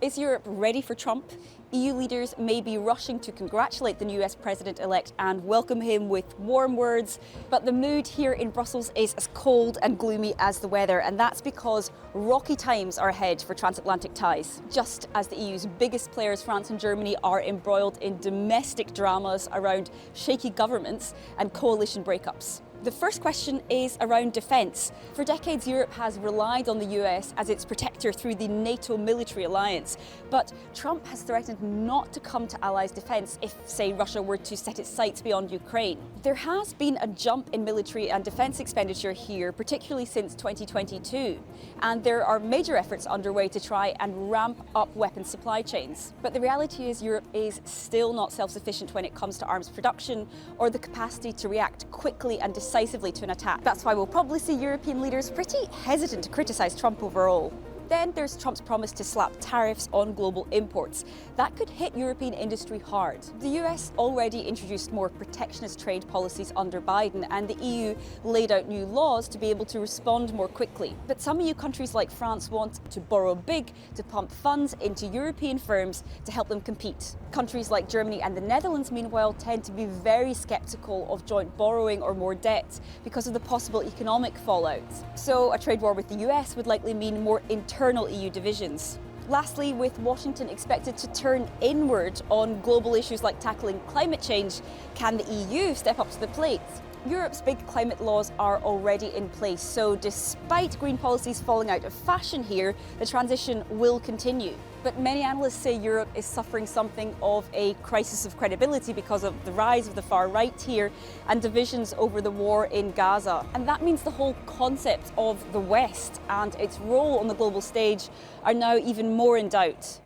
Is Europe ready for Trump? EU leaders may be rushing to congratulate the new US president-elect and welcome him with warm words, but the mood here in Brussels is as cold and gloomy as the weather, and that's because rocky times are ahead for transatlantic ties. Just as the EU's biggest players, France and Germany, are embroiled in domestic dramas around shaky governments and coalition breakups. The first question is around defence. For decades, Europe has relied on the US as its protector through the NATO military alliance. But Trump has threatened not to come to allies' defence if, say, Russia were to set its sights beyond Ukraine. There has been a jump in military and defence expenditure here, particularly since 2022. And there are major efforts underway to try and ramp up weapons supply chains. But the reality is Europe is still not self-sufficient when it comes to arms production or the capacity to react quickly and decisively to an attack. That's why we'll probably see European leaders pretty hesitant to criticise Trump overall. Then there's Trump's promise to slap tariffs on global imports. That could hit European industry hard. The US already introduced more protectionist trade policies under Biden, and the EU laid out new laws to be able to respond more quickly. But some EU countries like France want to borrow big to pump funds into European firms to help them compete. Countries like Germany and the Netherlands, meanwhile, tend to be very sceptical of joint borrowing or more debt because of the possible economic fallout. So a trade war with the US would likely mean more internal EU divisions. Lastly, with Washington expected to turn inward on global issues like tackling climate change, can the EU step up to the plate? Europe's big climate laws are already in place, so despite green policies falling out of fashion here, the transition will continue. But many analysts say Europe is suffering something of a crisis of credibility because of the rise of the far right here and divisions over the war in Gaza. And that means the whole concept of the West and its role on the global stage are now even more in doubt.